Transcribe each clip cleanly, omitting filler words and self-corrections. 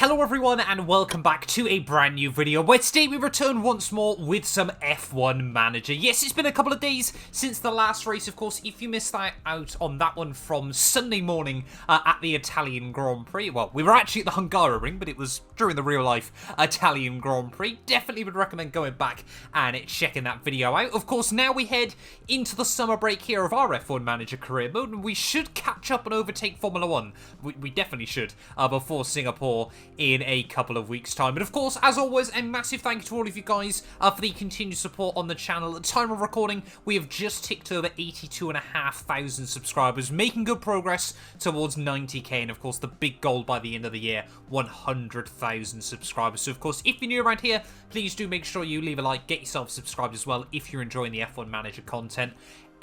Hello everyone and welcome back to a brand new video where today we return once more with some F1 Manager. Yes, it's been a couple of days since the last race, of course. If you missed out on that one from Sunday morning at the Italian Grand Prix, well, we were actually at the Hungaroring, but it was during the real life Italian Grand Prix. Definitely would recommend going back and checking that video out. Of course, now we head into the summer break here of our F1 Manager career mode, and we should catch up and overtake Formula 1. We definitely should before Singapore in a couple of weeks' time. And of course, as always, a massive thank you to all of you guys for the continued support on the channel. At the time of recording, we have just ticked over 82,500 subscribers, making good progress towards 90k, and of course, the big goal by the end of the year, 100,000 subscribers. So of course, if you're new around here, please do make sure you leave a like, get yourself subscribed as well if you're enjoying the F1 Manager content.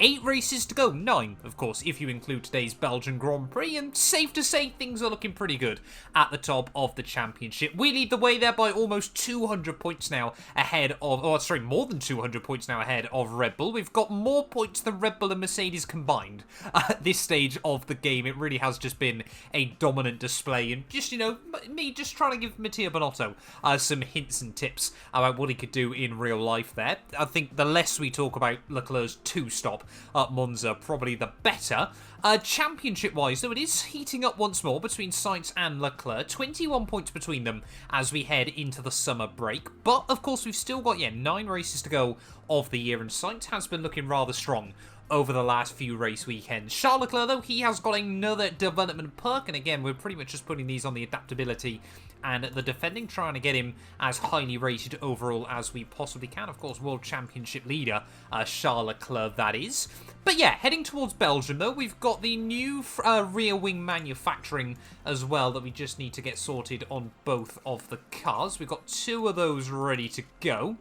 8 races to go, 9, of course, if you include today's Belgian Grand Prix, and safe to say things are looking pretty good at the top of the championship. We lead the way there by almost 200 points now ahead of, more than 200 points now ahead of Red Bull. We've got more points than Red Bull and Mercedes combined at this stage of the game. It really has just been a dominant display, and just, you know, me just trying to give Matteo Binotto some hints and tips about what he could do in real life there. I think the less we talk about Leclerc's 2-stop at Monza, probably the better. Championship-wise, though, it is heating up once more between Sainz and Leclerc. 21 points between them as we head into the summer break. But, of course, we've still got, 9 races to go of the year, and Sainz has been looking rather strong over the last few race weekends. Charles Leclerc, though, he has got another development perk, and again, we're pretty much just putting these on the adaptability and the defending, trying to get him as highly rated overall as we possibly can. Of course, World Championship leader, Charles Leclerc, that is. But yeah, heading towards Belgium, though, we've got the new rear wing manufacturing as well that we just need to get sorted on both of the cars. We've got 2 of those ready to go.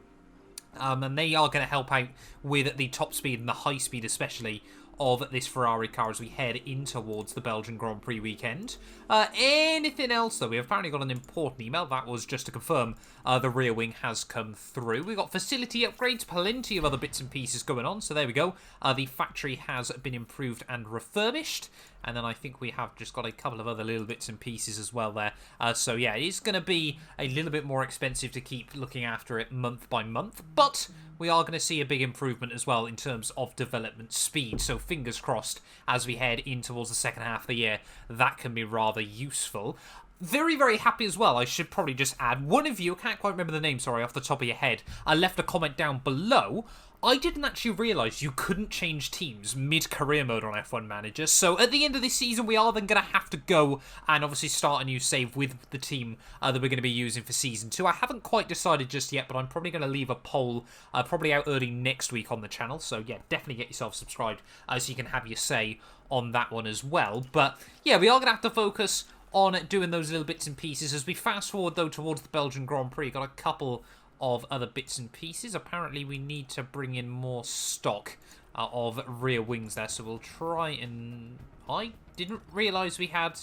And they are going to help out with the top speed and the high speed especially of this Ferrari car as we head in towards the Belgian Grand Prix weekend. Anything else, though? We've apparently got an important email. That was just to confirm the rear wing has come through. We've got facility upgrades, plenty of other bits and pieces going on. So there we go. The factory has been improved and refurbished. And then I think we have just got a couple of other little bits and pieces as well there. So yeah, it is going to be a little bit more expensive to keep looking after it month by month. But we are going to see a big improvement as well in terms of development speed. So fingers crossed as we head in towards the second half of the year, that can be rather useful. Very, very happy as well. I should probably just add, one of you, I can't quite remember the name, sorry, off the top of your head, left a comment down below. I didn't actually realise you couldn't change teams mid-career mode on F1 Manager, so at the end of this season we are then going to have to go and obviously start a new save with the team that we're going to be using for Season 2. I haven't quite decided just yet, but I'm probably going to leave a poll probably out early next week on the channel, so yeah, definitely get yourself subscribed so you can have your say on that one as well. But yeah, we are going to have to focus on doing those little bits and pieces. As we fast forward, though, towards the Belgian Grand Prix, got a couple of other bits and pieces. Apparently, we need to bring in more stock of rear wings there, so we'll try and... I didn't realise we had...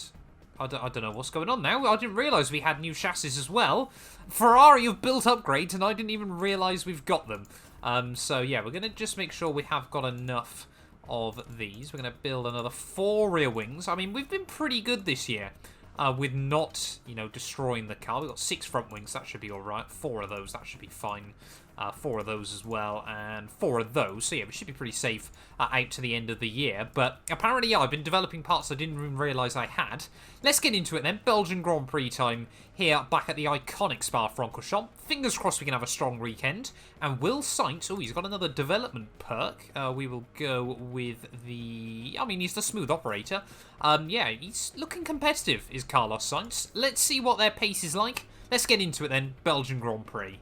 I don't know what's going on now. I didn't realise we had new chassis as well. Ferrari have built upgrades, and I didn't even realise we've got them. So, yeah, we're going to just make sure we have got enough of these. We're going to build another 4 rear wings. I mean, we've been pretty good this year. With not, destroying the car. We've got 6 front wings, that should be alright. 4 of those, that should be fine. 4 of those as well, and 4 of those. So yeah, we should be pretty safe out to the end of the year. But apparently, yeah, I've been developing parts I didn't even realise I had. Let's get into it then. Belgian Grand Prix time here back at the iconic Spa-Francorchamps. Fingers crossed we can have a strong weekend. And Will Sainz, oh, he's got another development perk. We will go with the... I mean, he's the smooth operator. Yeah, he's looking competitive, is Carlos Sainz. Let's see what their pace is like. Let's get into it then. Belgian Grand Prix.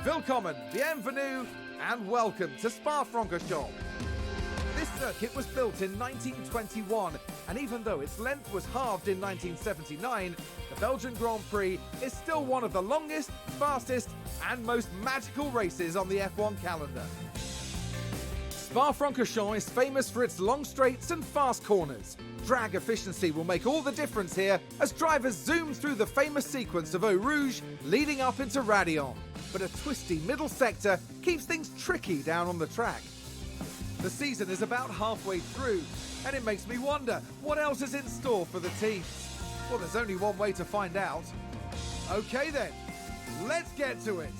Willkommen, bienvenue, and welcome to Spa-Francorchamps. This circuit was built in 1921, and even though its length was halved in 1979, the Belgian Grand Prix is still one of the longest, fastest, and most magical races on the F1 calendar. Spa-Francorchamps is famous for its long straights and fast corners. Drag efficiency will make all the difference here as drivers zoom through the famous sequence of Eau Rouge leading up into Raidillon. But a twisty middle sector keeps things tricky down on the track. The season is about halfway through, and it makes me wonder what else is in store for the teams. Well, there's only one way to find out. Okay then, let's get to it.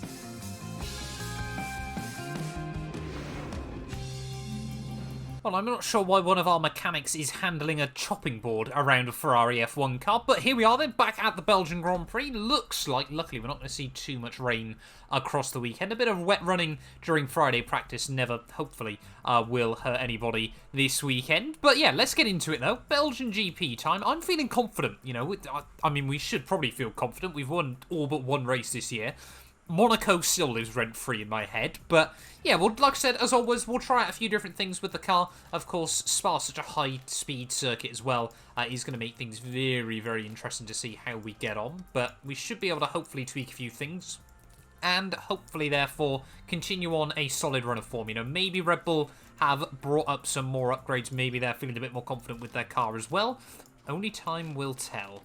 Well, I'm not sure why one of our mechanics is handling a chopping board around a Ferrari F1 car, but here we are then, back at the Belgian Grand Prix. Looks like, luckily, we're not going to see too much rain across the weekend. A bit of wet running during Friday practice never, hopefully, will hurt anybody this weekend. But yeah, let's get into it though. Belgian GP time. I'm feeling confident, you know. I mean, we should probably feel confident. We've won all but one race this year. Monaco still lives rent-free in my head, but yeah, well, like I said, as always, we'll try out a few different things with the car. Of course, Spa's such a high-speed circuit as well is going to make things very, very interesting to see how we get on, but we should be able to hopefully tweak a few things, and hopefully, therefore, continue on a solid run of form. You know, maybe Red Bull have brought up some more upgrades, maybe they're feeling a bit more confident with their car as well. Only time will tell.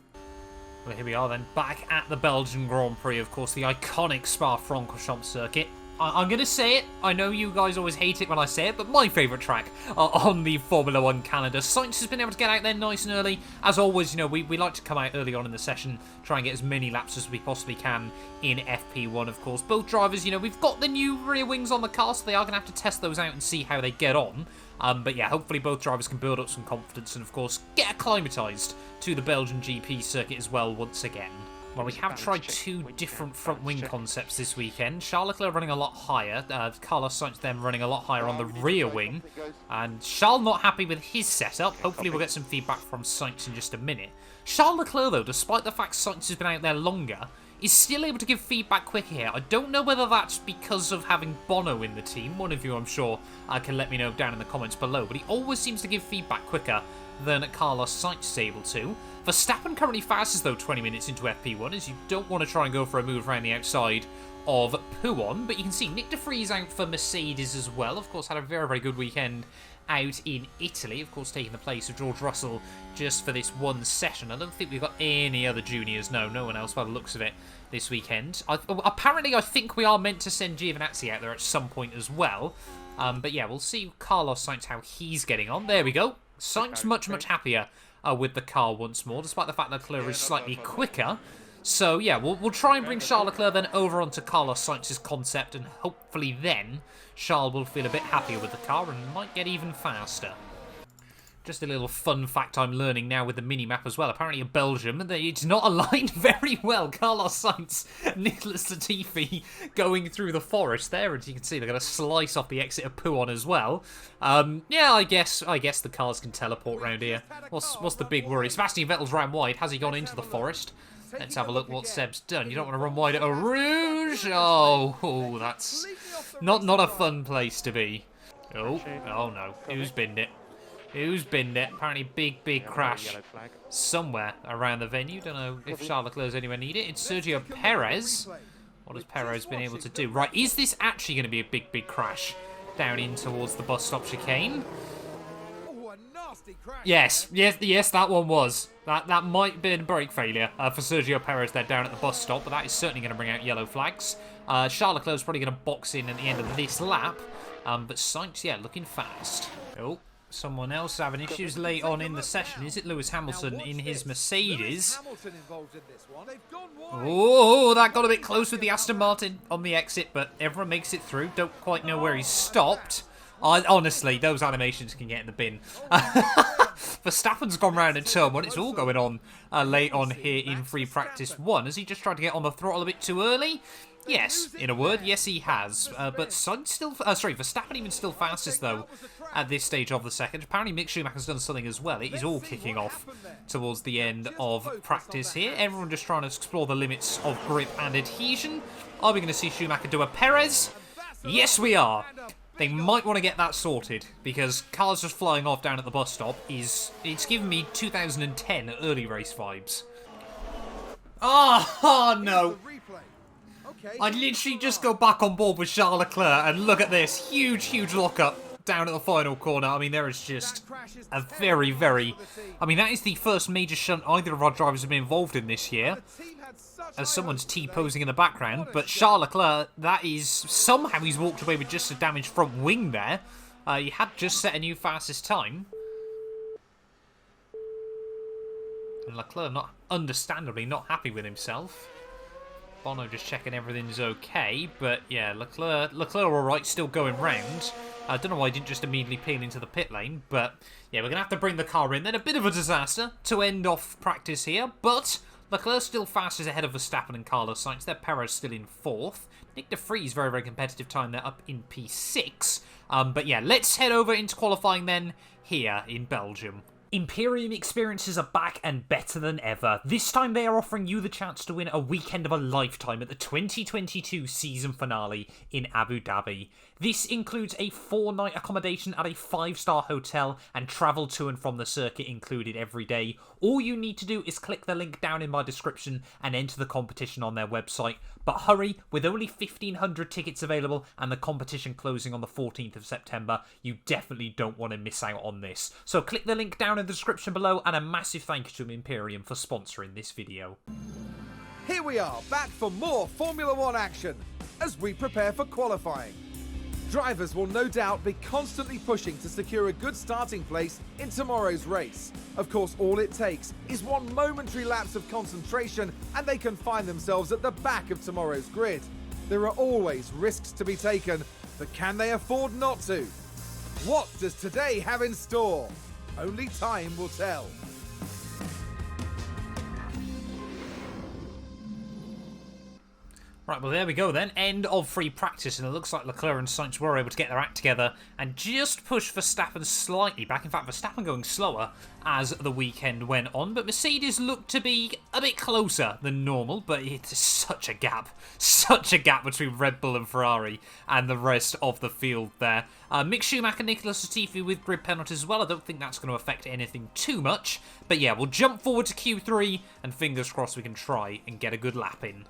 Well, here we are then, back at the Belgian Grand Prix, of course, the iconic Spa-Francorchamps circuit. I'm going to say it, I know you guys always hate it when I say it, but my favourite track on the Formula 1 calendar. Sainz has been able to get out there nice and early. As always, you know, we like to come out early on in the session, try and get as many laps as we possibly can in FP1, of course. Both drivers, you know, we've got the new rear wings on the car, so they are going to have to test those out and see how they get on. But yeah, hopefully both drivers can build up some confidence and, of course, get acclimatised to the Belgian GP circuit as well once again. Well, we have tried two different front wing concepts this weekend. Charles Leclerc running a lot higher, Carlos Sainz then running a lot higher on the rear wing, and Charles not happy with his setup. Hopefully we'll get some feedback from Sainz in just a minute. Charles Leclerc, though, despite the fact Sainz has been out there longer, is still able to give feedback quicker here. I don't know whether that's because of having Bono in the team. One of you, I'm sure, can let me know down in the comments below. But he always seems to give feedback quicker than Carlos Sainz is able to. Verstappen currently fastest, though, 20 minutes into FP1, as you don't want to try and go for a move around the outside of Pouon. But you can see Nick de Vries out for Mercedes as well. Of course, had a very, very good weekend out in Italy, of course taking the place of George Russell just for this one session. I don't think we've got any other juniors, no one else by the looks of it this weekend. Apparently I think we are meant to send Giovinazzi out there at some point as well, but yeah, we'll see Carlos Sainz how he's getting on. There we go, Sainz much happier with the car once more, despite the fact that Leclerc is slightly quicker. So yeah, we'll try and bring Charles Leclerc then over onto Carlos Sainz's concept, and hopefully then Charles will feel a bit happier with the car and might get even faster. Just a little fun fact I'm learning now with the mini-map as well. Apparently in Belgium, it's not aligned very well. Carlos Sainz, Nicholas Latifi going through the forest there. As you can see, they're going to slice off the exit of Pouon as well. Yeah, I guess the cars can teleport around here. What's the big worry? Sebastian Vettel's ran wide. Has he gone into the forest? Let's have a look what Seb's done. You don't want to run wide at a Rouge. Oh, that's not a fun place to be. Oh no. Who's binned it? Who's binned it? Apparently big crash somewhere around the venue. Don't know if Charles Leclerc's anywhere near it. It's Sergio Perez. What has Perez been able to do? Right, is this actually going to be a big crash down in towards the bus stop chicane? Yes, that one was. That might have been a brake failure for Sergio Perez there down at the bus stop, but that is certainly going to bring out yellow flags. Charles Leclerc's probably going to box in at the end of this lap, but Sainz, yeah, looking fast. Oh, someone else having issues late on in the session. Is it Lewis Hamilton in his Mercedes? Oh, that got a bit close with the Aston Martin on the exit, but everyone makes it through. Don't quite know where he's stopped. Honestly, those animations can get in the bin. Verstappen's gone round in turn one. It's all going on late on here in free practice 1. Has he just tried to get on the throttle a bit too early? Yes, in a word, yes he has. But Sainz still, Verstappen even still fastest though at this stage of the second. Apparently Mick Schumacher's done something as well. It is all kicking off towards the end of practice here. Everyone just trying to explore the limits of grip and adhesion. Are we going to see Schumacher do a Perez? Yes, we are. They might want to get that sorted, because cars just flying off down at the bus stop it's giving me 2010 early race vibes. Oh no. I literally just go back on board with Charles Leclerc and look at this huge lockup down at the final corner. I mean, there is just a very, I mean, that is the first major shunt either of our drivers have been involved in this year, as someone's T-posing in the background. But Charles Leclerc, that is, somehow he's walked away with just a damaged front wing there. He had just set a new fastest time. And Leclerc, understandably, not happy with himself. Bono just checking everything's okay. But yeah, Leclerc alright, still going round. I don't know why he didn't just immediately peel into the pit lane. But yeah, we're going to have to bring the car in. Then a bit of a disaster to end off practice here. But Leclerc still fastest ahead of Verstappen and Carlos Sainz. Their Perez still in 4th. Nick de Vries, very, very competitive time there, up in P6. But yeah, let's head over into qualifying then here in Belgium. Imperium experiences are back and better than ever. This time they are offering you the chance to win a weekend of a lifetime at the 2022 season finale in Abu Dhabi. This includes a 4-night accommodation at a 5-star hotel and travel to and from the circuit included every day. All you need to do is click the link down in my description and enter the competition on their website. But hurry, with only 1,500 tickets available and the competition closing on the 14th of September, you definitely don't want to miss out on this. So click the link down in the description below, and a massive thank you to Imperium for sponsoring this video. Here we are, back for more Formula One action as we prepare for qualifying. Drivers will no doubt be constantly pushing to secure a good starting place in tomorrow's race. Of course, all it takes is one momentary lapse of concentration and they can find themselves at the back of tomorrow's grid. There are always risks to be taken, but can they afford not to? What does today have in store? Only time will tell. Right, well, there we go then. End of free practice, and it looks like Leclerc and Sainz were able to get their act together and just push Verstappen slightly back. In fact, Verstappen going slower as the weekend went on, but Mercedes looked to be a bit closer than normal, but it's such a gap between Red Bull and Ferrari and the rest of the field there. Mick Schumacher and Nicolas Latifi with grid penalties as well. I don't think that's going to affect anything too much, but yeah, we'll jump forward to Q3, and fingers crossed we can try and get a good lap in.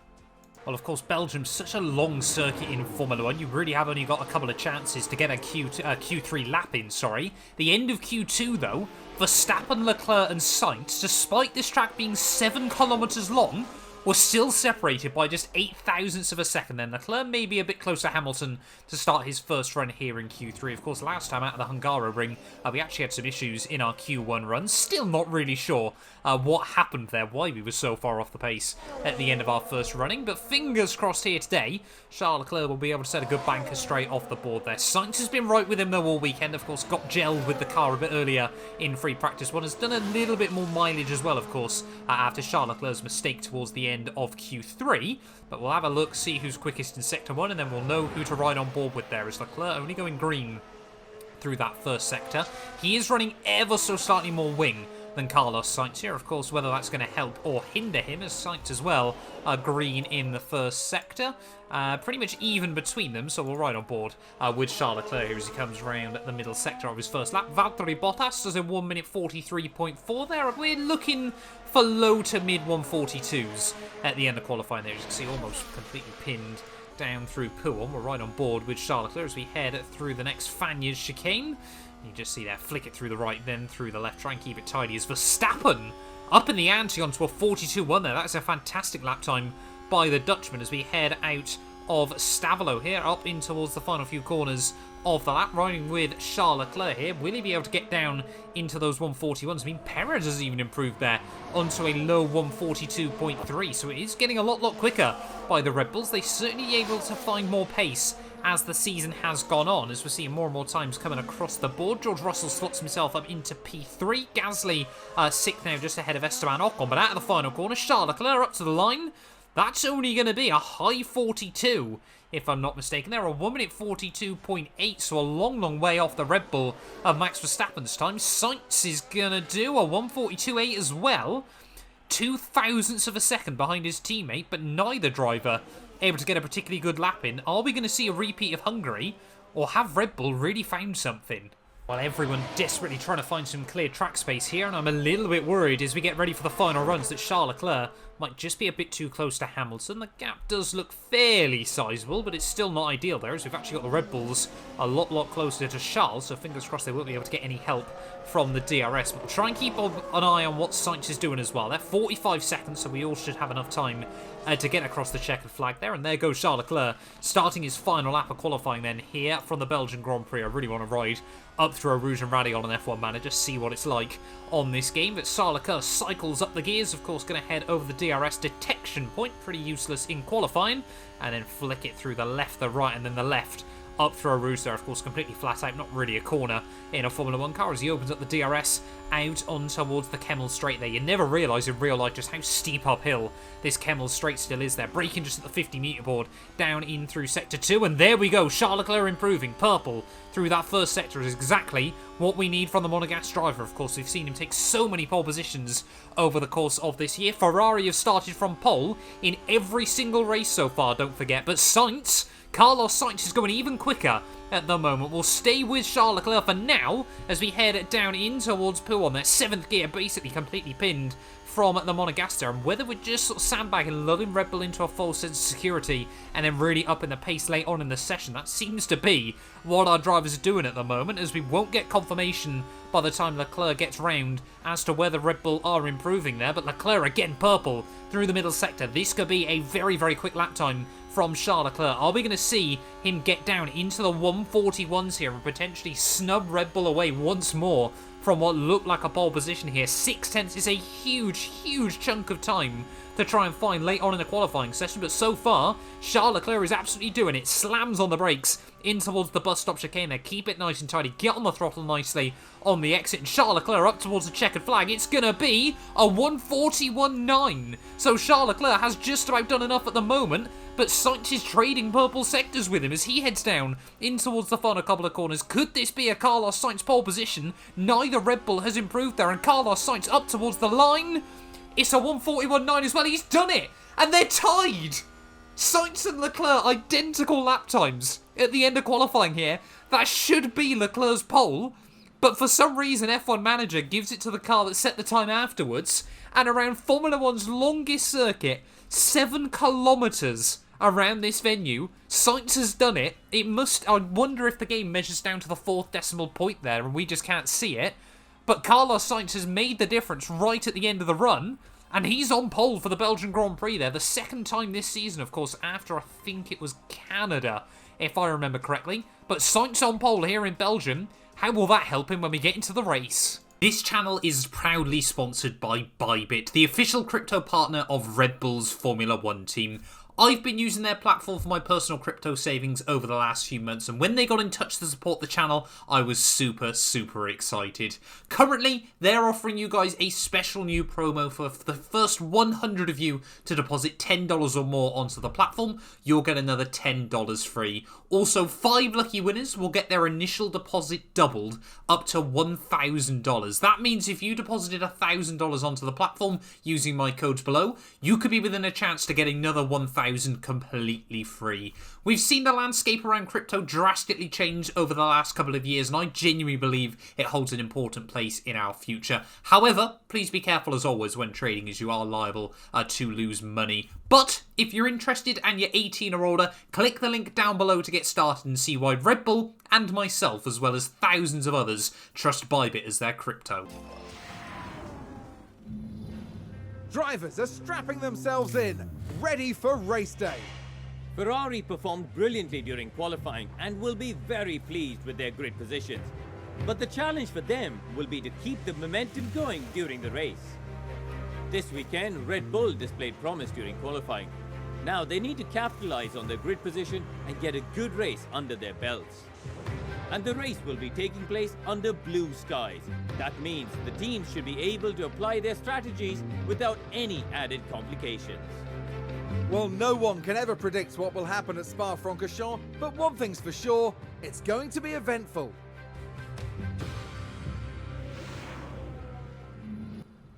Well, of course, Belgium's such a long circuit in Formula 1. You really have only got a couple of chances to get a Q3 lap in, sorry. The end of Q2, though, Verstappen, Leclerc and Sainz, despite this track being 7 kilometres long, were still separated by just 0.08 of a second. Then Leclerc may be a bit closer to Hamilton to start his first run here in Q3. Of course, last time out of the Hungaroring, we actually had some issues in our Q1 run. Still not really sure what happened there, why we were so far off the pace at the end of our first running. But fingers crossed here today, Charles Leclerc will be able to set a good banker straight off the board there. Sainz has been right with him though all weekend. Of course, got gelled with the car a bit earlier in free practice one. Has done a little bit more mileage as well, of course, after Charles Leclerc's mistake towards the end of Q3, but we'll have a look, see who's quickest in Sector 1, and then we'll know who to ride on board with there. Is Leclerc only going green through that first sector? He is running ever so slightly more wing than Carlos Sainz here. Of course, whether that's going to help or hinder him, as Sainz as well are green in the first sector. Pretty much even between them, so we'll ride on board with Charles Leclerc here as he comes around the middle sector of his first lap. Valtteri Bottas does a 1 minute 43.4 there. We're looking for low to mid 142s at the end of qualifying there. As you can see, almost completely pinned down through Pool. We're right on board with Charles Leclerc as we head through the next Fanyas chicane. You just see there, flick it through the right, then through the left. Try and keep it tidy as Verstappen up in the ante onto a 42.1 there. That's a fantastic lap time by the Dutchman as we head out of Stavolo here, up in towards the final few corners of the lap, riding with Charles Leclerc here. Will he be able to get down into those 141s? I mean, Perez has even improved there onto a low 142.3, so it is getting a lot quicker by the Red Bulls. They're certainly able to find more pace as the season has gone on, as we're seeing more and more times coming across the board. George Russell slots himself up into P3. Gasly 6th now, just ahead of Esteban Ocon, but out of the final corner, Charles Leclerc up to the line. That's only going to be a high 42, if I'm not mistaken. They're a 1 minute 42.8, so a long way off the Red Bull of Max Verstappen's time. Sainz is going to do a 142.8 as well. 0.02 of a second behind his teammate, but neither driver able to get a particularly good lap in. Are we going to see a repeat of Hungary, or have Red Bull really found something? While everyone desperately trying to find some clear track space here, and I'm a little bit worried as we get ready for the final runs that Charles Leclerc Might just be a bit too close to Hamilton. The gap does look fairly sizable, but it's still not ideal there, as we've actually got the Red Bulls a lot closer to Charles, so fingers crossed they won't be able to get any help from the DRS. But we'll try and keep an eye on what Sainz is doing as well. They're 45 seconds, so we all should have enough time to get across the checkered flag there. And there goes Charles Leclerc, starting his final lap of qualifying then here from the Belgian Grand Prix. I really want to ride up through a Rouge and Rally on an F1 Manager, see what it's like on this game. But Charles Leclerc cycles up the gears, of course, going to head over the DRS detection point, pretty useless in qualifying, and then flick it through the left, the right, and then the left up through a Rouge there, of course, completely flat out, not really a corner in a Formula 1 car, as he opens up the DRS out on towards the Kemmel Straight there. You never realise in real life just how steep uphill this Kemmel Straight still is there. Braking just at the 50 metre board, down in through Sector 2, and there we go, Charles Leclerc improving. Purple through that first sector is exactly what we need from the Monegasque driver. Of course, we've seen him take so many pole positions over the course of this year. Ferrari have started from pole in every single race so far, don't forget, but Carlos Sainz is going even quicker at the moment. We'll stay with Charles Leclerc for now as we head down in towards Pool on their 7th gear, basically completely pinned from the Monegasque, and whether we're just sort of sandbagging, lulling Red Bull into a false sense of security and then really upping the pace late on in the session, that seems to be what our drivers are doing at the moment, as we won't get confirmation by the time Leclerc gets round as to whether Red Bull are improving there. But Leclerc again purple through the middle sector. This could be a very quick lap time from Charles Leclerc. Are we going to see him get down into the 141s here and potentially snub Red Bull away once more from what looked like a pole position here? 6/10 is a huge chunk of time to try and find late on in the qualifying session, but so far, Charles Leclerc is absolutely doing it. Slams on the brakes in towards the bus stop chicane there. Keep it nice and tidy. Get on the throttle nicely on the exit. And Charles Leclerc up towards the checkered flag. It's going to be a 141.9. So Charles Leclerc has just about done enough at the moment, but Sainz is trading purple sectors with him as he heads down in towards the final couple of corners. Could this be a Carlos Sainz pole position? Neither Red Bull has improved there, and Carlos Sainz up towards the line. It's a 141.9 as well. He's done it, and they're tied. Sainz and Leclerc identical lap times at the end of qualifying here. That should be Leclerc's pole, but for some reason F1 Manager gives it to the car that set the time afterwards, and around Formula 1's longest circuit, 7 kilometres around this venue, Sainz has done it. It must, I wonder if the game measures down to the 4th decimal point there and we just can't see it, but Carlos Sainz has made the difference right at the end of the run, and he's on pole for the Belgian Grand Prix there, the 2nd time this season, of course, after I think it was Canada, if I remember correctly. But Sainz on pole here in Belgium. How will that help him when we get into the race? This channel is proudly sponsored by Bybit, the official crypto partner of Red Bull's Formula 1 team. I've been using their platform for my personal crypto savings over the last few months, and when they got in touch to support the channel, I was super excited. Currently, they're offering you guys a special new promo for the first 100 of you to deposit $10 or more onto the platform. You'll get another $10 free. Also, 5 lucky winners will get their initial deposit doubled up to $1,000. That means if you deposited $1,000 onto the platform using my codes below, you could be within a chance to get another $1,000 completely free. We've seen the landscape around crypto drastically change over the last couple of years, and I genuinely believe it holds an important place in our future. However, please be careful as always when trading, as you are liable to lose money. But if you're interested and you're 18 or older, click the link down below to get started and see why Red Bull and myself, as well as thousands of others, trust Bybit as their crypto. Drivers are strapping themselves in, ready for race day. Ferrari performed brilliantly during qualifying and will be very pleased with their grid positions. But the challenge for them will be to keep the momentum going during the race. This weekend, Red Bull displayed promise during qualifying. Now they need to capitalize on their grid position and get a good race under their belts. And the race will be taking place under blue skies. That means the teams should be able to apply their strategies without any added complications. Well, no one can ever predict what will happen at Spa-Francorchamps, but one thing's for sure, it's going to be eventful.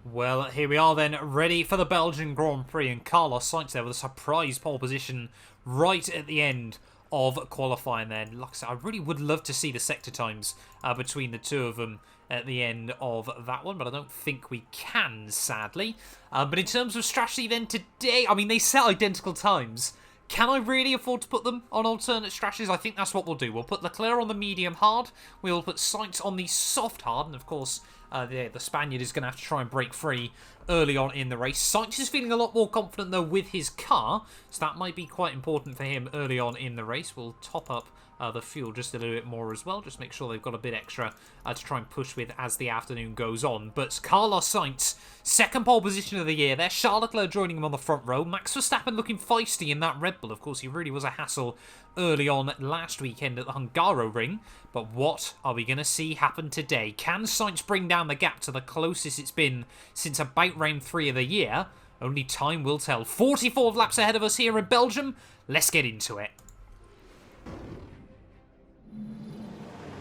Well, here we are then, ready for the Belgian Grand Prix, and Carlos Sainz there with a surprise pole position right at the end of qualifying then. Like I said, I really would love to see the sector times between the two of them at the end of that one, but I don't think we can, sadly. But in terms of strategy then today, I mean, they set identical times. Can I really afford to put them on alternate strategies? I think that's what we'll do. We'll put Leclerc on the medium hard. We'll put Sainz on the soft hard. And, of course, the Spaniard is going to have to try and break free early on in the race. Sainz is feeling a lot more confident, though, with his car. So that might be quite important for him early on in the race. We'll top up the fuel just a little bit more as well. Just make sure they've got a bit extra to try and push with as the afternoon goes on. But Carlos Sainz, second pole position of the year there. Charles Leclerc joining him on the front row. Max Verstappen looking feisty in that Red Bull. Of course, he really was a hassle early on last weekend at the Hungaroring. But what are we going to see happen today? Can Sainz bring down the gap to the closest it's been since about round 3 of the year? Only time will tell. 44 laps ahead of us here in Belgium. Let's get into it.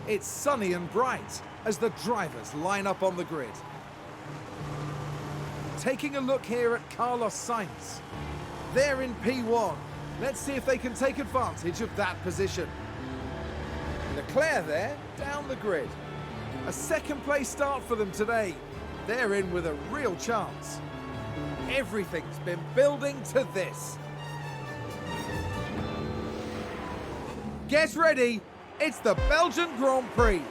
It's sunny and bright as the drivers line up on the grid. Taking a look here at Carlos Sainz. They're in P1. Let's see if they can take advantage of that position. Leclerc there, down the grid. A second place start for them today. They're in with a real chance. Everything's been building to this. Get ready. It's the Belgian Grand Prix.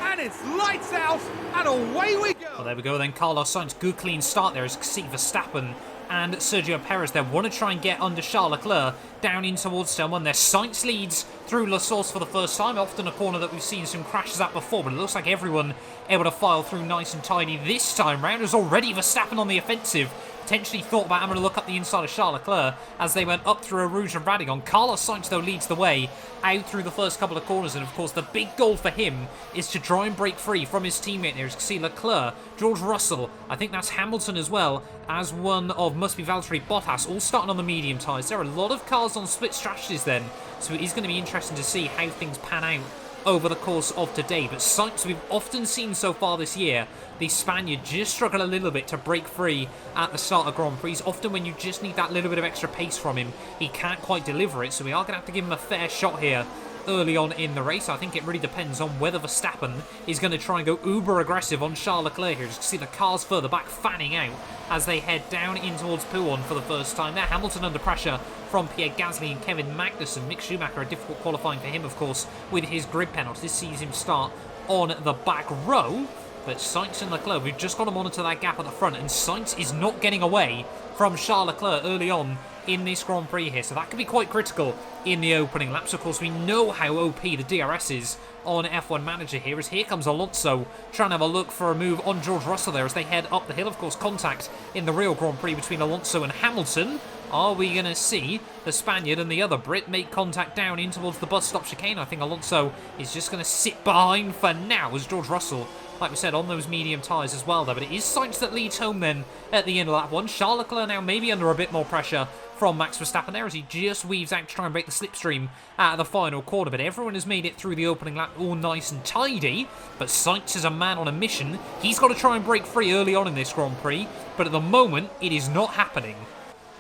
And it's lights out, and away we go. Well, there we go then. Carlos Sainz, good clean start there as you can see Verstappen and Sergio Perez there want to try and get under Charles Leclerc down in towards someone there. Sainz leads through La Source for the first time, often a corner that we've seen some crashes at before, but it looks like everyone able to file through nice and tidy this time round. There's already Verstappen on the offensive. Potentially thought about having a look up the inside of Charles Leclerc as they went up through a Rouge and Radigon. Carlos Sainz, though, leads the way out through the first couple of corners. And, of course, the big goal for him is to try and break free from his teammate there. As you can see, Leclerc, George Russell, I think that's Hamilton as well, as one of, must be Valtteri Bottas, all starting on the medium tyres. There are a lot of cars on split strategies then, so it is going to be interesting to see how things pan out over the course of today. But Sainz, we've often seen so far this year, the Spaniard just struggle a little bit to break free at the start of Grand Prix. Often when you just need that little bit of extra pace from him, he can't quite deliver it. So we are going to have to give him a fair shot here early on in the race. I think it really depends on whether Verstappen is going to try and go uber aggressive on Charles Leclerc here. As you can see the cars further back fanning out as they head down in towards P1 for the first time there. Hamilton under pressure from Pierre Gasly and Kevin Magnussen. Mick Schumacher, a difficult qualifying for him, of course, with his grid penalty. This sees him start on the back row. But Sainz and Leclerc, we've just got to monitor that gap at the front, and Sainz is not getting away from Charles Leclerc early on in this Grand Prix here, so that could be quite critical in the opening laps. Of course, we know how OP the DRS is on F1 Manager here, as here comes Alonso trying to have a look for a move on George Russell there as they head up the hill. Of course, contact in the real Grand Prix between Alonso and Hamilton. Are we going to see the Spaniard and the other Brit make contact down in towards the bus stop chicane? I think Alonso is just going to sit behind for now as George Russell, like we said, on those medium tyres as well there. But it is Sainz that leads home then at the end of that one. Charles Leclerc now maybe under a bit more pressure from Max Verstappen there as he just weaves out to try and break the slipstream out of the final quarter. But everyone has made it through the opening lap all nice and tidy. But Sainz is a man on a mission. He's got to try and break free early on in this Grand Prix. But at the moment, it is not happening.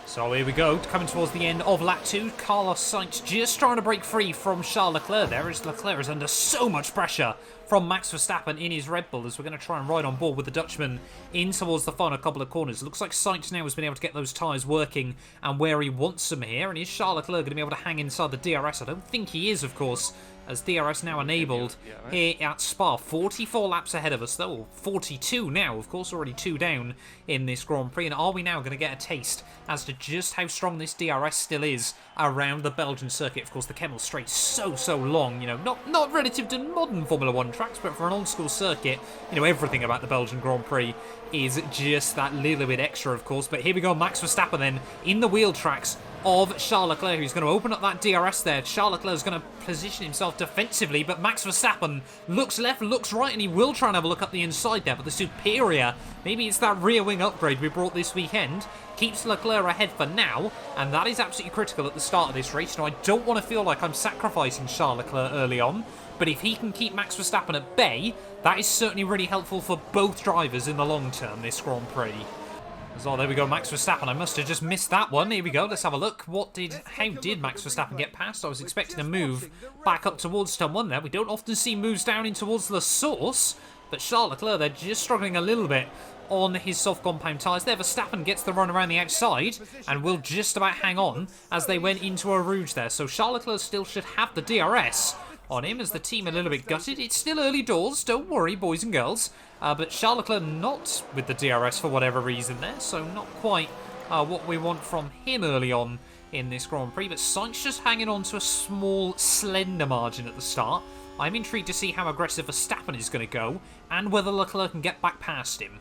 So here we go, coming towards the end of lap 2. Carlos Sainz just trying to break free from Charles Leclerc there, as Leclerc is under so much pressure from Max Verstappen in his Red Bull, as we're going to try and ride on board with the Dutchman in towards the final couple of corners. It looks like Sainz now has been able to get those tyres working and where he wants them here. And is Charles Leclerc going to be able to hang inside the DRS? I don't think he is, of course, as DRS now enabled here at Spa. 44 laps ahead of us, though. 42 now, of course, already 2 down in this Grand Prix. And are we now going to get a taste as to just how strong this DRS still is around the Belgian circuit? Of course, the Kemmel Straight so long, you know, not relative to modern Formula 1 tracks, but for an old-school circuit, you know, everything about the Belgian Grand Prix is just that little bit extra, of course. But here we go, Max Verstappen then in the wheel tracks of Charles Leclerc, who's going to open up that DRS there. Charles Leclerc is going to position himself defensively, but Max Verstappen looks left, looks right, and he will try and have a look up the inside there. But the Superior, maybe it's that rear wing upgrade we brought this weekend, keeps Leclerc ahead for now, and that is absolutely critical at the start of this race. Now, I don't want to feel like I'm sacrificing Charles Leclerc early on, but if he can keep Max Verstappen at bay, that is certainly really helpful for both drivers in the long term, this Grand Prix. Oh, there we go, Max Verstappen. I must have just missed that one. Here we go. Let's have a look. How did Max Verstappen get past? I was expecting a move back up towards turn 1 there. We don't often see moves down in towards the source, but Charles Leclerc, they're just struggling a little bit on his soft compound tyres there. Verstappen gets the run around the outside and will just about hang on as they went into a rouge there. So Charles Leclerc still should have the DRS on him as the team a little bit gutted. It's still early doors, don't worry, boys and girls. But Charles Leclerc not with the DRS for whatever reason there, so not quite what we want from him early on in this Grand Prix. But Sainz just hanging on to a small, slender margin at the start. I'm intrigued to see how aggressive Verstappen is going to go and whether Leclerc can get back past him.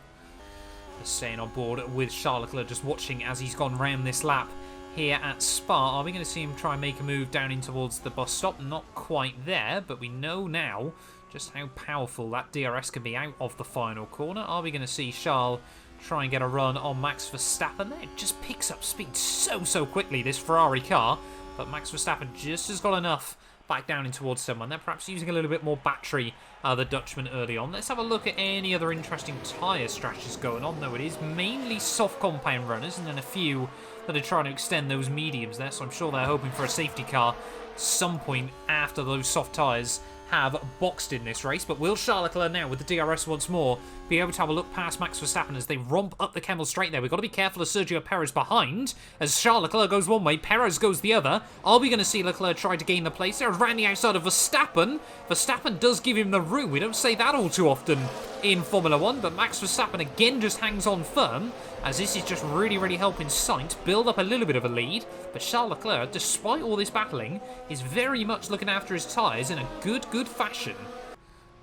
Just staying on board with Charles Leclerc, just watching as he's gone round this lap here at Spa. Are we going to see him try and make a move down in towards the bus stop? Not quite there, but we know now just how powerful that DRS can be out of the final corner. Are we going to see Charles try and get a run on Max Verstappen? It just picks up speed so quickly, this Ferrari car. But Max Verstappen just has got enough back down in towards someone. They're perhaps using a little bit more battery, the Dutchman, early on. Let's have a look at any other interesting tyre strategies going on, though. It is mainly soft compound runners and then a few that are trying to extend those mediums there, so I'm sure they're hoping for a safety car some point after those soft tyres have boxed in this race. But will Charles Leclerc now, with the DRS once more, be able to have a look past Max Verstappen as they romp up the Kemmel straight there? We've got to be careful of Sergio Perez behind, as Charles Leclerc goes one way, Perez goes the other. Are we going to see Leclerc try to gain the place there around the outside of Verstappen? Verstappen does give him the room. We don't say that all too often in Formula 1, but Max Verstappen again just hangs on firm, as this is just really helping Sainz build up a little bit of a lead. But Charles Leclerc, despite all this battling, is very much looking after his tyres in a good fashion.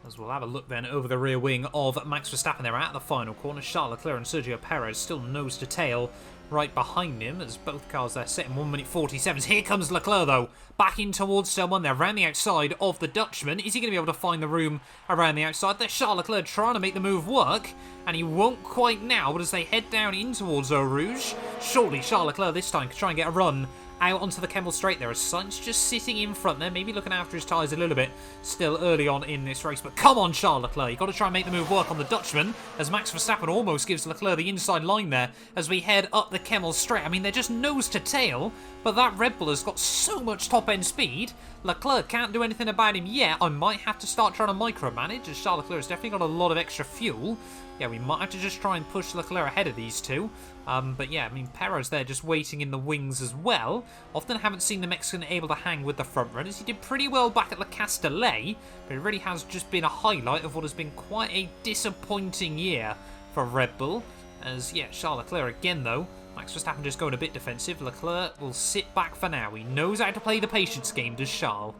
As we'll have a look then over the rear wing of Max Verstappen there at the final corner. Charles Leclerc and Sergio Perez still nose to tail right behind him, as both cars there set in 1:47. Here comes Leclerc though, back in towards turn 1 there, around the outside of the Dutchman. Is he going to be able to find the room around the outside? There's Charles Leclerc trying to make the move work, and he won't quite now, but as they head down in towards Eau Rouge, surely Charles Leclerc this time can try and get a run out onto the Kemmel straight there, as Sainz just sitting in front there, maybe looking after his tyres a little bit still early on in this race. But come on, Charles Leclerc, you've got to try and make the move work on the Dutchman, as Max Verstappen almost gives Leclerc the inside line there as we head up the Kemmel straight. I mean, they're just nose to tail, but that Red Bull has got so much top-end speed. Leclerc can't do anything about him yet. I might have to start trying to micromanage, as Charles Leclerc has definitely got a lot of extra fuel. Yeah, we might have to just try and push Leclerc ahead of these two. But yeah, I mean, Perez there just waiting in the wings as well. Often haven't seen the Mexican able to hang with the front runners. He did pretty well back at Le Castellet, but it really has just been a highlight of what has been quite a disappointing year for Red Bull. As, yeah, Charles Leclerc again though. Max Verstappen just going a bit defensive. Leclerc will sit back for now. He knows how to play the patience game, does Charles.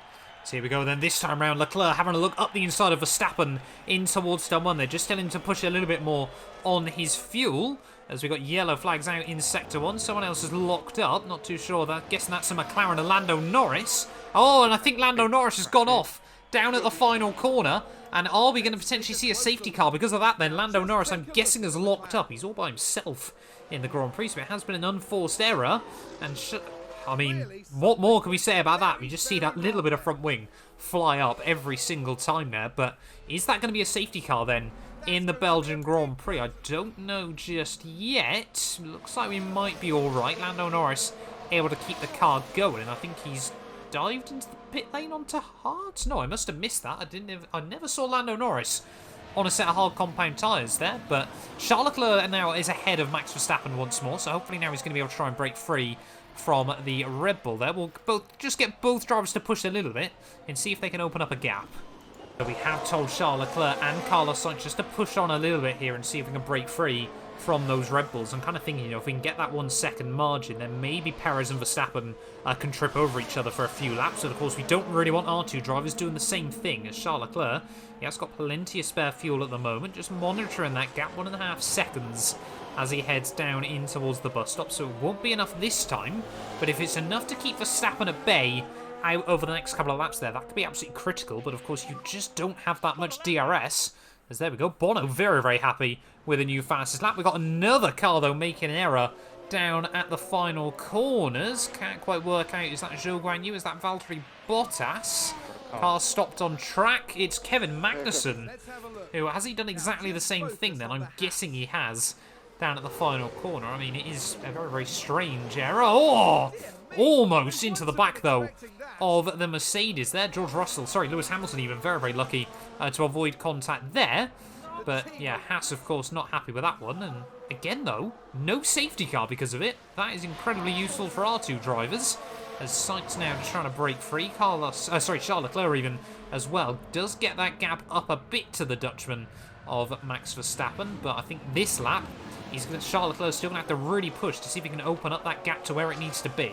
So here we go then, this time round, Leclerc having a look up the inside of Verstappen in towards turn 1. They're just telling him to push a little bit more on his fuel, as we got yellow flags out in sector 1. Someone else is locked up, not too sure. Guessing that's a McLaren and Lando Norris. Oh, and I think Lando Norris has gone off down at the final corner. And are we going to potentially see a safety car because of that then? Lando Norris, I'm guessing, is locked up. He's all by himself in the Grand Prix, so it has been an unforced error. And I mean, what more can we say about that? We just see that little bit of front wing fly up every single time there. But is that going to be a safety car then in the Belgian Grand Prix? I don't know just yet. Looks like we might be all right. Lando Norris able to keep the car going, and I think he's dived into the pit lane onto hards. No, I must have missed that. I never saw Lando Norris on a set of hard compound tyres there. But Charles Leclerc now is ahead of Max Verstappen once more, so hopefully now he's going to be able to try and break free from the Red Bull there. We'll just get both drivers to push a little bit and see if they can open up a gap. So we have told Charles Leclerc and Carlos Sainz just to push on a little bit here and see if we can break free from those Red Bulls. I'm kind of thinking, if we can get that 1 second margin, then maybe Perez and Verstappen can trip over each other for a few laps. And of course, we don't really want our two drivers doing the same thing as Charles Leclerc. He has got plenty of spare fuel at the moment, just monitoring that gap, 1.5 seconds as he heads down in towards the bus stop. So it won't be enough this time, but if it's enough to keep Verstappen at bay out over the next couple of laps there, that could be absolutely critical. But of course, you just don't have that much DRS. As there we go, Bono very happy with a new fastest lap. We've got another car though making an error down at the final corners. Can't quite work out, is that Zhou Guanyu? Is that Valtteri Bottas? Car stopped on track. It's Kevin Magnussen, who, has he done exactly the same thing then? I'm guessing he has. down at the final corner. I mean, it is a very, very strange error. Oh! Almost into the back, though, of the Mercedes there. George Russell, sorry, Lewis Hamilton even, very, very lucky to avoid contact there. But, yeah, Haas, of course, not happy with that one. And, again, though, no safety car because of it. That is incredibly useful for our two drivers. As Sainz now just trying to break free. Charles Leclerc even, as well, does get that gap up a bit to the Dutchman of Max Verstappen. But I think this lap, Charles Leclerc still going to have to really push to see if he can open up that gap to where it needs to be.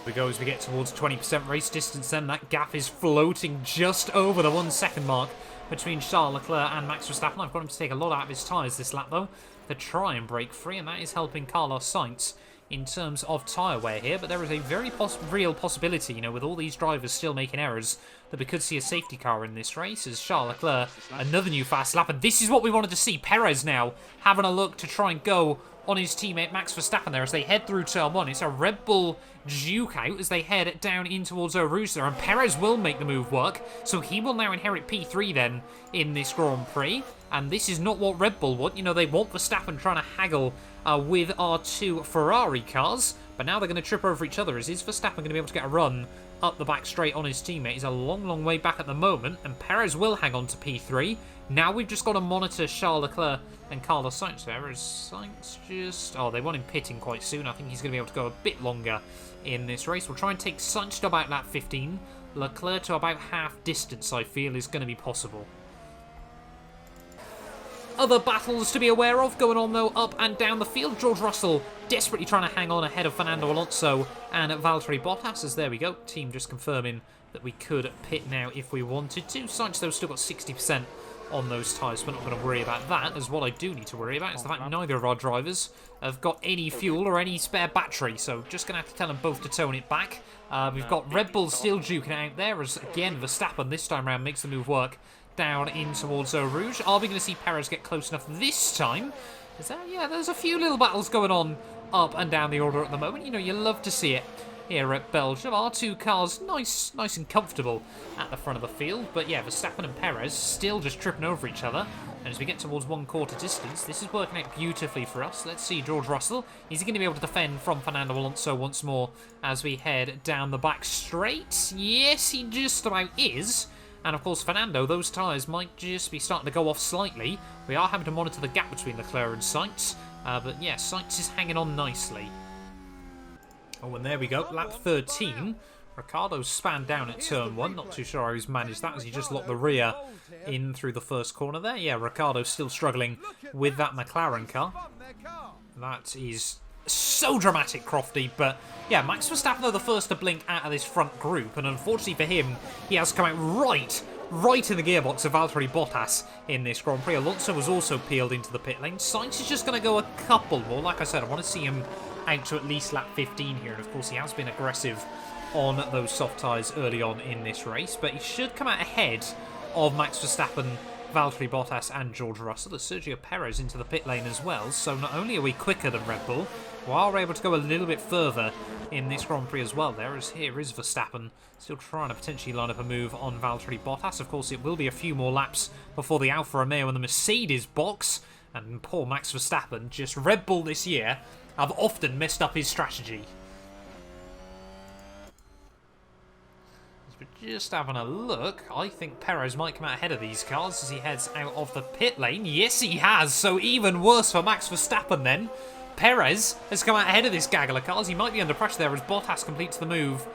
We go as we get towards 20% race distance then. That gap is floating just over the 1 second mark between Charles Leclerc and Max Verstappen. I've got him to take a lot out of his tyres this lap, though, to try and break free, and that is helping Carlos Sainz in terms of tyre wear here. But there is a very real possibility, you know, with all these drivers still making errors, that we could see a safety car in this race as Charles Leclerc, another new fast lap. And this is what we wanted to see. Perez now having a look to try and go on his teammate Max Verstappen there as they head through turn 1. It's a Red Bull Duke out as they head down in towards Eau Rouge there, and Perez will make the move work, so he will now inherit P3 then in this Grand Prix. And this is not what Red Bull want. You know, they want Verstappen trying to haggle with our two Ferrari cars, but now they're going to trip over each other. Is Verstappen going to be able to get a run up the back straight on his teammate? He's a long, long way back at the moment, and Perez will hang on to P3. Now we've just got to monitor Charles Leclerc and Carlos Sainz there. Is Sainz just... Oh, they want him pitting quite soon. I think he's going to be able to go a bit longer in this race. We'll try and take Sainz to about lap 15. Leclerc to about half distance, I feel, is going to be possible. Other battles to be aware of going on, though, up and down the field. George Russell desperately trying to hang on ahead of Fernando Alonso and Valtteri Bottas, as there we go. Team just confirming that we could pit now if we wanted to. Sainz, though, still got 60% on those tyres, so we're not going to worry about that. As what I do need to worry about is the fact neither of our drivers have got any fuel or any spare battery, so just going to have to tell them both to tone it back. We've got Red Bull still duking out there, as again Verstappen this time around makes the move work down in towards Eau Rouge. Are we going to see Perez get close enough this time? Is there? Yeah, there's a few little battles going on up and down the order at the moment. You know, you love to see it here at Belgium. Our two cars nice and comfortable at the front of the field. But yeah, Verstappen and Perez still just tripping over each other. And as we get towards 1/4 distance, this is working out beautifully for us. Let's see George Russell. Is he going to be able to defend from Fernando Alonso once more as we head down the back straight? Yes, he just about is. And of course, Fernando, those tyres might just be starting to go off slightly. We are having to monitor the gap between Leclerc and Sainz. But yeah, Sainz is hanging on nicely. Oh, and there we go. Lap 13. Ricciardo's spanned down at turn 1. Not too sure how he's managed that as he just locked the rear in through the first corner there. Yeah, Ricciardo's still struggling with that McLaren car. That is so dramatic, Crofty. But yeah, Max Verstappen, though, the first to blink out of this front group. And unfortunately for him, he has come out right in the gearbox of Valtteri Bottas in this Grand Prix. Alonso was also peeled into the pit lane. Sainz is just going to go a couple more. Like I said, I want to see him out to at least lap 15 here. And of course, he has been aggressive on those soft tyres early on in this race. But he should come out ahead of Max Verstappen, Valtteri Bottas and George Russell. As Sergio Perez into the pit lane as well. So not only are we quicker than Red Bull, we are able to go a little bit further in this Grand Prix as well. There is here is Verstappen still trying to potentially line up a move on Valtteri Bottas. Of course, it will be a few more laps before the Alfa Romeo and the Mercedes box. And poor Max Verstappen, just Red Bull this year, have often messed up his strategy. Just having a look, I think Perez might come out ahead of these cars as he heads out of the pit lane. Yes, he has, so even worse for Max Verstappen then. Perez has come out ahead of this gaggle of cars. He might be under pressure there as Bottas completes the move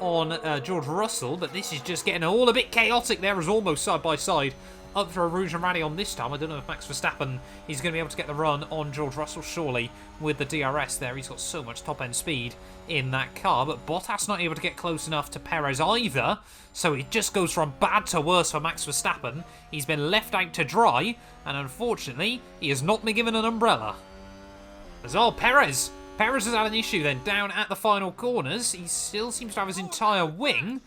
on George Russell, but this is just getting all a bit chaotic there as almost side by side up for a Rouge and Rally on this time. I don't know if Max Verstappen is going to be able to get the run on George Russell, surely, with the DRS there. He's got so much top-end speed in that car, but Bottas not able to get close enough to Perez either, so it just goes from bad to worse for Max Verstappen. He's been left out to dry, and unfortunately, he has not been given an umbrella. As well, Perez has had an issue then down at the final corners. He still seems to have his entire wing,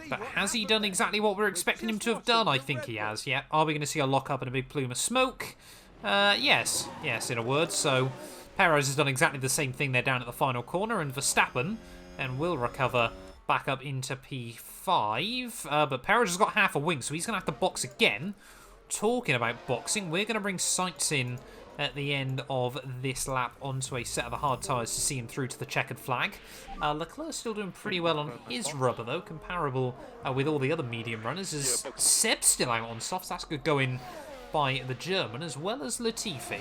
but has he done exactly what we're expecting him to have done? I think he has, yeah. Are we going to see a lock-up and a big plume of smoke? Yes, in a word. So Perez has done exactly the same thing there down at the final corner, and Verstappen and will recover back up into P5. But Perez has got half a wing, so he's going to have to box again talking about boxing, we're going to bring Sainz in at the end of this lap onto a set of the hard tyres to see him through to the checkered flag. Leclerc's still doing pretty well on his rubber, though, comparable with all the other medium runners, as Seb's still out on softs. That's good going by the German, as well as Latifi.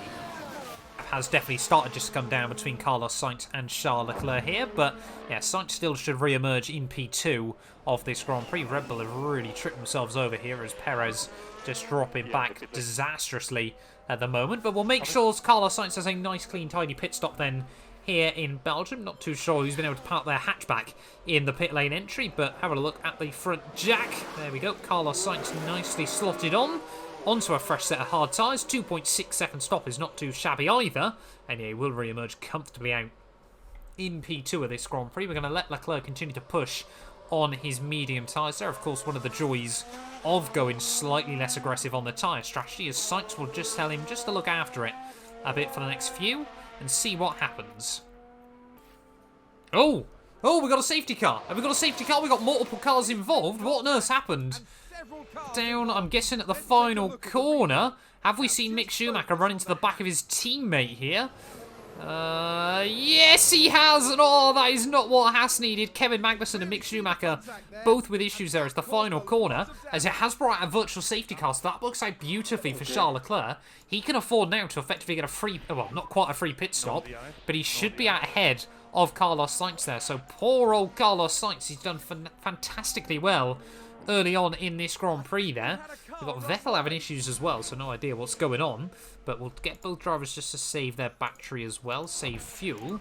Has definitely started just to come down between Carlos Sainz and Charles Leclerc here, but yeah, Sainz still should re-emerge in P2 of this Grand Prix. Red Bull have really tripped themselves over here as Perez just dropping back disastrously at the moment, but we'll make sure Carlos Sainz has a nice, clean, tidy pit stop then here in Belgium. Not too sure who's been able to park their hatchback in the pit lane entry, but have a look at the front jack. There we go, Carlos Sainz nicely slotted onto a fresh set of hard tyres. 2.6 second stop is not too shabby either, and yeah, he will re-emerge comfortably out in P2 of this Grand Prix. We're going to let Leclerc continue to push on his medium tyres there. Of course, one of the joys of going slightly less aggressive on the tyre strategy is Sainz will just tell him just to look after it a bit for the next few and see what happens. Oh, we got a safety car. Have we got a safety car? We got multiple cars involved. What on earth's happened? Down, I'm guessing, at the final corner. Have we seen Mick Schumacher run into the back of his teammate here? Yes, he has. And oh, that is not what Haas needed. Kevin Magnussen and Mick Schumacher both with issues there as the final corner, as it has brought out a virtual safety car. So that works out beautifully for Charles Leclerc. He can afford now to effectively get a free, well, not quite a free pit stop, but he should be out ahead of Carlos Sainz there. So poor old Carlos Sainz, he's done fantastically well early on in this Grand Prix there. We've got Vettel having issues as well, so no idea what's going on. But we'll get both drivers just to save their battery as well, save fuel.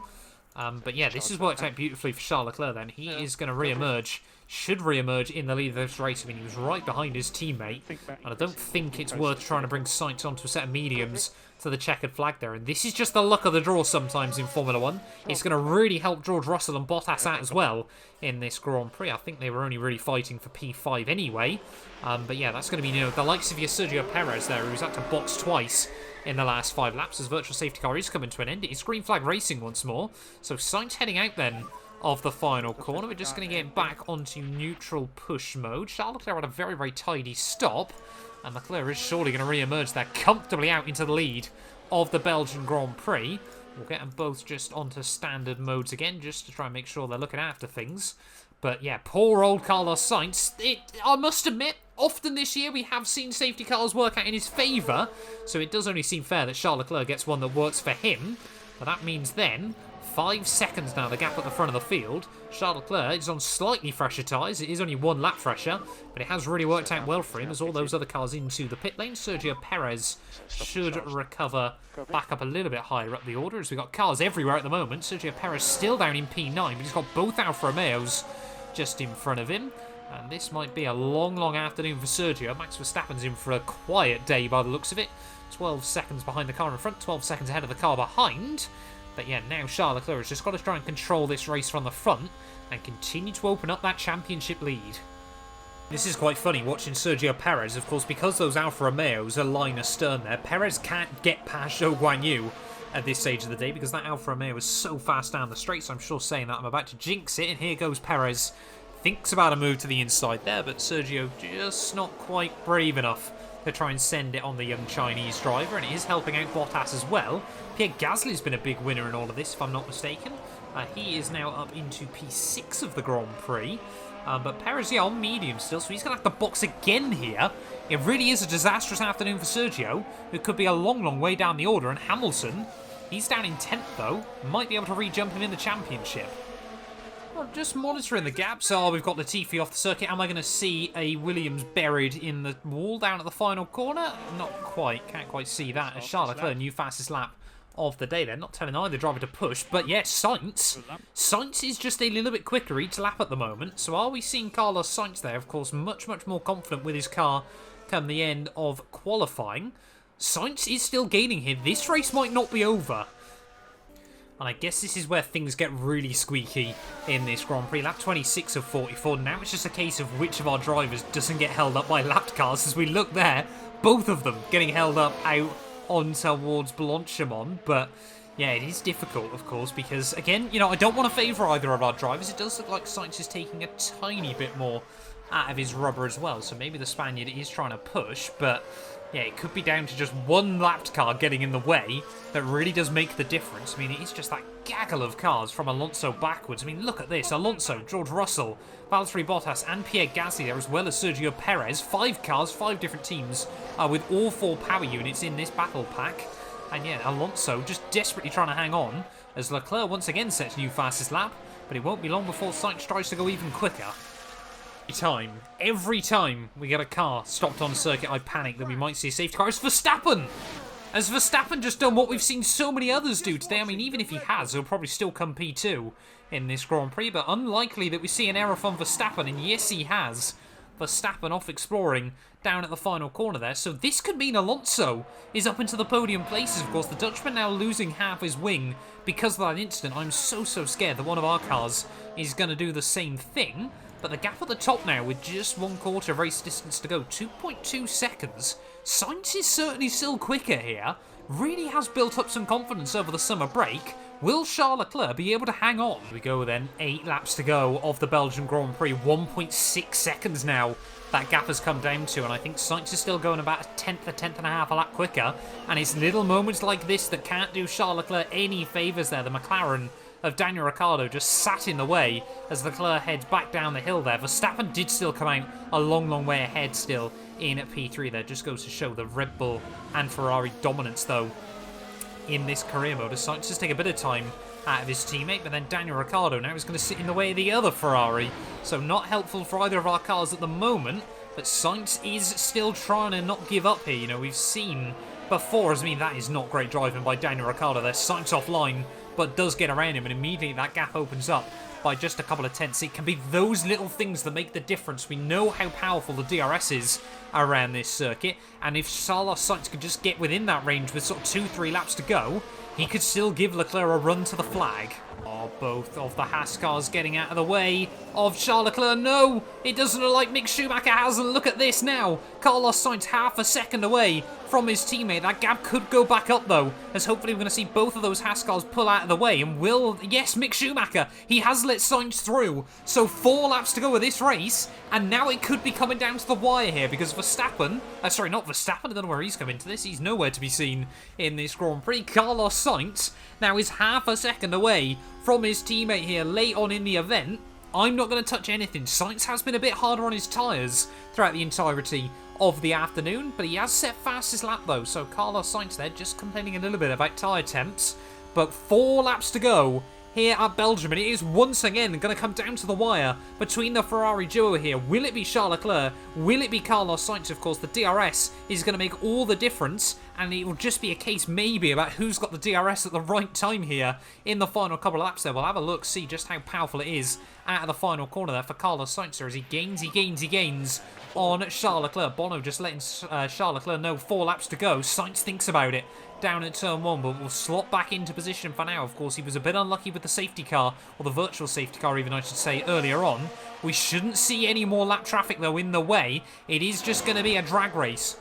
But yeah, this has worked out beautifully for Charles Leclerc then. He is going to re-emerge, should re-emerge in the lead of this race. I mean, he was right behind his teammate, and I don't think it's worth trying to bring Sainz onto a set of mediums to the checkered flag there. And this is just the luck of the draw sometimes in Formula 1. It's going to really help George Russell and Bottas out as well in this Grand Prix. I think they were only really fighting for P5 anyway. But yeah, that's going to be, you know, the likes of your Sergio Perez there, who's had to box twice in the last 5 laps as virtual safety car is coming to an end. It's green flag racing once more. So Sainz heading out then of the final corner. We're just going to get back onto neutral push mode. Charles Leclerc had a very, very tidy stop. And Leclerc is surely going to re-emerge there comfortably out into the lead of the Belgian Grand Prix. We'll get them both just onto standard modes again, just to try and make sure they're looking after things. But yeah, poor old Carlos Sainz. I must admit, often this year we have seen safety cars work out in his favour. So it does only seem fair that Charles Leclerc gets one that works for him. But that means then 5 seconds now, the gap at the front of the field. Charles Leclerc is on slightly fresher tyres. It is only 1 lap fresher, but it has really worked out well for him as all those other cars into the pit lane. Sergio Perez should recover back up a little bit higher up the order as we've got cars everywhere at the moment. Sergio Perez still down in P9, but he's got both Alfa Romeos just in front of him. And this might be a long, long afternoon for Sergio. Max Verstappen's in for a quiet day by the looks of it. 12 seconds behind the car in front, 12 seconds ahead of the car behind. But yeah, now Charles Leclerc has just got to try and control this race from the front and continue to open up that championship lead. This is quite funny watching Sergio Perez, of course, because those Alfa Romeos are line astern there. Perez can't get past Zhou Guanyu at this stage of the day because that Alfa Romeo is so fast down the straight. So I'm sure saying that I'm about to jinx it. And here goes Perez. Thinks about a move to the inside there, but Sergio just not quite brave enough to try and send it on the young Chinese driver, and it is helping out Bottas as well. Pierre Gasly's been a big winner in all of this, if I'm not mistaken. He is now up into P6 of the Grand Prix. But Perez, yeah, on medium still, so he's going to have to box again here. It really is a disastrous afternoon for Sergio, who could be a long, long way down the order. And Hamilton, he's down in 10th, though. Might be able to re-jump him in the championship. Well, just monitoring the gaps. Oh, we've got Latifi off the circuit. Am I going to see a Williams buried in the wall down at the final corner? Not quite. Can't quite see that. As Charles Leclerc, new fastest lap of the day. They're not telling either driver to push. But yes, Sainz is just a little bit quicker each lap at the moment. So are we seeing Carlos Sainz there? Of course, much, much more confident with his car come the end of qualifying. Sainz is still gaining here. This race might not be over. And I guess this is where things get really squeaky in this Grand Prix. Lap 26 of 44. Now it's just a case of which of our drivers doesn't get held up by lapped cars. As we look there, both of them getting held up out on towards Blanchimont. But yeah, it is difficult, of course, because again, you know, I don't want to favour either of our drivers. It does look like Sainz is taking a tiny bit more out of his rubber as well. So maybe the Spaniard is trying to push, but Yeah, it could be down to just one lapped car getting in the way that really does make the difference. I mean, it is just that gaggle of cars from Alonso backwards. I mean, look at this. Alonso, George Russell, Valtteri Bottas and Pierre Gasly there, as well as Sergio Perez. 5 cars, 5 different teams with all 4 power units in this battle pack. And yeah, Alonso just desperately trying to hang on as Leclerc once again sets new fastest lap. But it won't be long before Sainz tries to go even quicker. Every time we get a car stopped on circuit, I panic that we might see a safety car. It's Verstappen! Has Verstappen just done what we've seen so many others do today? I mean, even if he has, he'll probably still come P2 in this Grand Prix, but unlikely that we see an error from Verstappen, and yes, he has. Verstappen off exploring down at the final corner there, so this could mean Alonso is up into the podium places. Of course, the Dutchman now losing half his wing because of that incident. I'm so scared that one of our cars is going to do the same thing. But the gap at the top now with just 1/4 of race distance to go, 2.2 seconds. Sainz is certainly still quicker here. Really has built up some confidence over the summer break. Will Charles Leclerc be able to hang on? We go then, 8 laps to go of the Belgian Grand Prix. 1.6 seconds now that gap has come down to, and I think Sainz is still going about a tenth and a half a lap quicker. And it's little moments like this that can't do Charles Leclerc any favours there. The McLaren of Daniel Ricciardo just sat in the way as Leclerc heads back down the hill there. Verstappen did still come out a long way ahead still in at P3 there. Just goes to show the Red Bull and Ferrari dominance though in this career mode. As Sainz just take a bit of time out of his teammate, but then Daniel Ricciardo now is going to sit in the way of the other Ferrari. So not helpful for either of our cars at the moment, but Sainz is still trying to not give up here. You know, we've seen before, I mean, that is not great driving by Daniel Ricciardo there. Sainz offline, but does get around him, and immediately that gap opens up by just a couple of tenths. It can be those little things that make the difference. We know how powerful the DRS is around this circuit, and if Carlos Sainz could just get within that range with sort of 2-3 laps to go, he could still give Leclerc a run to the flag. Oh, both of the Haas cars getting out of the way of Charles Leclerc. No, it doesn't look like Mick Schumacher has, and look at this now. Carlos Sainz half a second away from his teammate. That gap could go back up though, as hopefully we're going to see both of those Haas cars pull out of the way. And yes, Mick Schumacher, he has let Sainz through. So 4 laps to go of this race, and now it could be coming down to the wire here, because Verstappen, sorry, not Verstappen, I don't know where he's come into this. He's nowhere to be seen in this Grand Prix. Carlos Sainz now is half a second away from his teammate here late on in the event. I'm not going to touch anything. Sainz has been a bit harder on his tyres throughout the entirety of the afternoon, but he has set fastest lap though, so Carlos Sainz there just complaining a little bit about tyre temps. But 4 laps to go here at Belgium, and it is once again going to come down to the wire between the Ferrari duo here. Will it be Charles Leclerc? Will it be Carlos Sainz? Of course, the DRS is going to make all the difference, and it will just be a case maybe about who's got the DRS at the right time here in the final couple of laps there. We'll have a look, see just how powerful it is out of the final corner there for Carlos Sainz as he gains on Charles Leclerc. Bono just letting Charles Leclerc know 4 laps to go. Sainz thinks about it down at turn 1, but will slot back into position for now. Of course, he was a bit unlucky with the safety car, or the virtual safety car even I should say, earlier on. We shouldn't see any more lap traffic though in the way. It is just going to be a drag race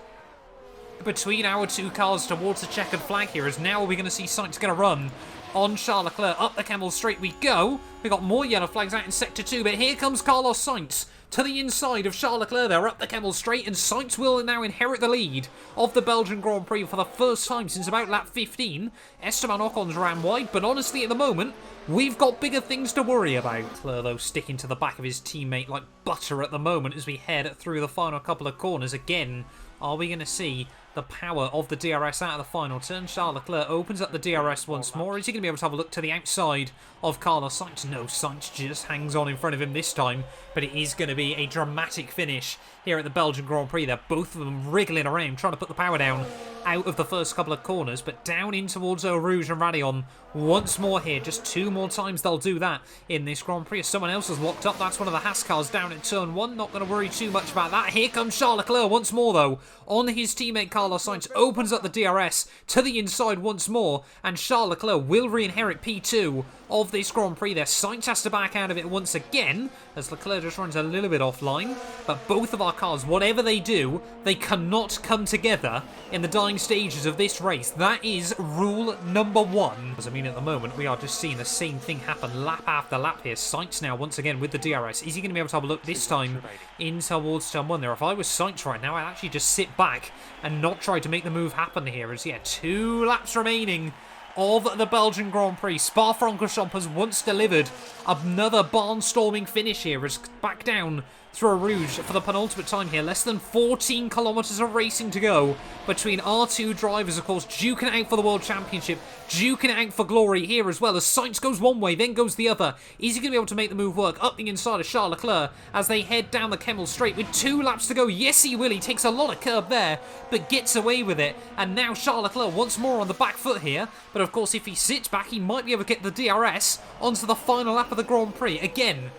between our 2 cars towards the checkered flag here, as now we're going to see Sainz going to run on Charles Leclerc. Up the Kemmel Straight we go. We got more yellow flags out in Sector 2, but here comes Carlos Sainz to the inside of Charles Leclerc there, up the Kemmel Straight, and Sainz will now inherit the lead of the Belgian Grand Prix for the first time since about lap 15. Esteban Ocon's ran wide, but honestly at the moment, we've got bigger things to worry about. Leclerc though sticking to the back of his teammate like butter at the moment as we head through the final couple of corners. Again, are we going to see the power of the DRS out of the final turn? Charles Leclerc opens up the DRS once more. Is he going to be able to have a look to the outside of Carlos Sainz? No, Sainz just hangs on in front of him this time, but it is going to be a dramatic finish here at the Belgian Grand Prix. They're both of them wriggling around, trying to put the power down out of the first couple of corners, but down in towards Eau Rouge and Raidillon once more here. Just 2 more times they'll do that in this Grand Prix. As someone else has locked up, that's one of the Haas cars down at turn 1. Not going to worry too much about that. Here comes Charles Leclerc once more though on his teammate Carlos Sainz. Opens up the DRS to the inside once more, and Charles Leclerc will re-inherit P2 of this Grand Prix there. Sainz has to back out of it once again as Leclerc just runs a little bit offline, but both of our cars, whatever they do, they cannot come together in the dying stages of this race. That is rule number 1. As I mean, at the moment we are just seeing the same thing happen lap after lap here. Sainz now once again with the DRS. Is he going to be able to have a look this time in towards turn 1 there? If I was Sainz right now, I'd actually just sit back and not not try to make the move happen here. As, yeah, 2 laps remaining of the Belgian Grand Prix. Spa-Francorchamps has once delivered another barnstorming finish here as back down through a Rouge for the penultimate time here. Less than 14 kilometres of racing to go between our 2 drivers, of course, duking it out for the World Championship, duking it out for glory here as well, as Sainz goes one way, then goes the other. Is he going to be able to make the move work? Up the inside of Charles Leclerc as they head down the Kemmel Straight with 2 laps to go. Yes, he will. He takes a lot of curb there, but gets away with it. And now Charles Leclerc once more on the back foot here. But of course, if he sits back, he might be able to get the DRS onto the final lap of the Grand Prix. Again,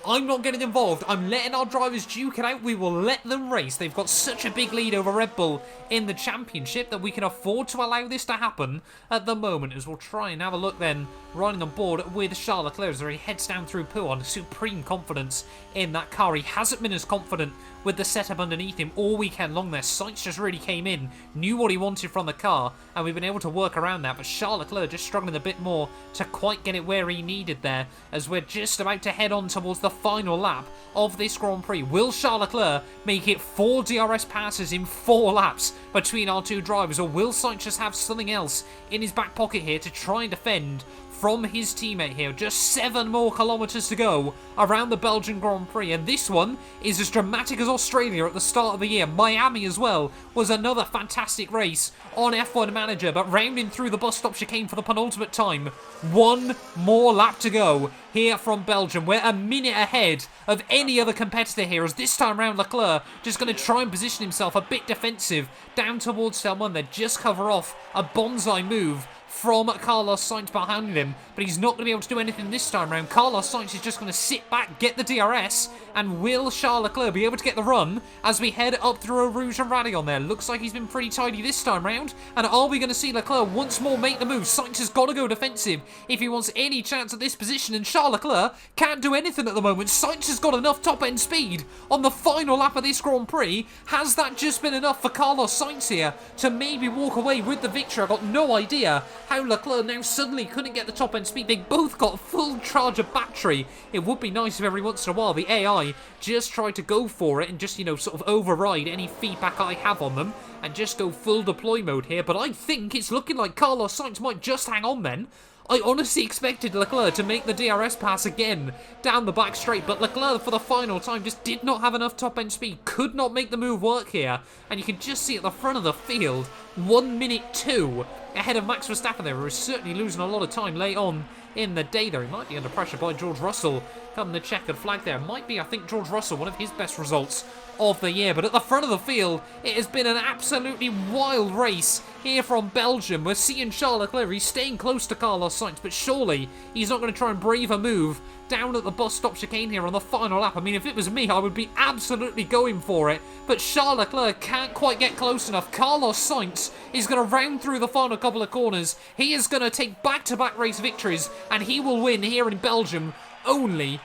I'm not getting involved. I'm letting our drivers duke it out. We will let them race. They've got such a big lead over Red Bull in the championship that we can afford to allow this to happen at the moment, as we'll try and have a look then riding on board with Charles Leclerc as he heads down through Pouhon. Supreme confidence in that car. He hasn't been as confident with the setup underneath him all weekend long there. Sainz just really came in, knew what he wanted from the car, and we've been able to work around that, but Charles Leclerc just struggling a bit more to quite get it where he needed there, as we're just about to head on towards the final lap of this Grand Prix. Will Charles Leclerc make it 4 DRS passes in 4 laps between our 2 drivers, or will Sainz just have something else in his back pocket here to try and defend from his teammate here? Just 7 more kilometres to go around the Belgian Grand Prix, and this one is as dramatic as Australia at the start of the year. Miami as well was another fantastic race on F1 Manager, but rounding through the bus stop chicane for the penultimate time. 1 more lap to go here from Belgium. We're a minute ahead of any other competitor here, as this time round Leclerc just going to try and position himself a bit defensive down towards Salmon there, just cover off a bonsai move from Carlos Sainz behind him, but he's not going to be able to do anything this time round. Carlos Sainz is just going to sit back, get the DRS, and will Charles Leclerc be able to get the run as we head up through a Rouge and Rally on there? Looks like he's been pretty tidy this time round, and are we going to see Leclerc once more make the move? Sainz has got to go defensive if he wants any chance at this position, and Charles Leclerc can't do anything at the moment. Sainz has got enough top-end speed on the final lap of this Grand Prix. Has that just been enough for Carlos Sainz here to maybe walk away with the victory? I've got no idea how Leclerc now suddenly couldn't get the top-end speed. They both got full charge of battery. It would be nice if every once in a while the AI just tried to go for it and just, you know, sort of override any feedback I have on them and just go full deploy mode here. But I think it's looking like Carlos Sainz might just hang on then. I honestly expected Leclerc to make the DRS pass again down the back straight, but Leclerc for the final time just did not have enough top-end speed, could not make the move work here, and you can just see at the front of the field, 1 minute 2 ahead of Max Verstappen there, who is certainly losing a lot of time late on in the day there. He might be under pressure by George Russell come the checkered flag there. Might be, I think, George Russell, one of his best results of the year. But at the front of the field, it has been an absolutely wild race here from Belgium. We're seeing Charles Leclerc, he's staying close to Carlos Sainz, but surely he's not going to try and brave a move down at the bus stop chicane here on the final lap. I mean, if it was me, I would be absolutely going for it, but Charles Leclerc can't quite get close enough. Carlos Sainz is going to round through the final couple of corners. He is going to take back-to-back race victories, and he will win here in Belgium only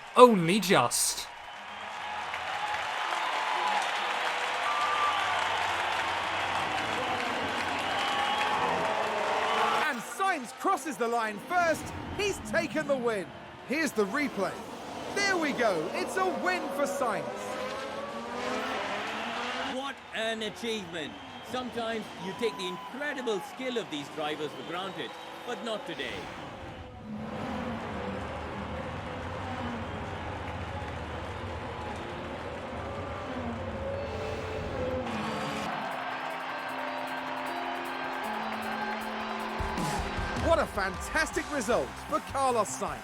just. And Sainz crosses the line first. He's taken the win. Here's the replay. There we go. It's a win for Sainz. What an achievement. Sometimes you take the incredible skill of these drivers for granted, but not today. What a fantastic result for Carlos Sainz.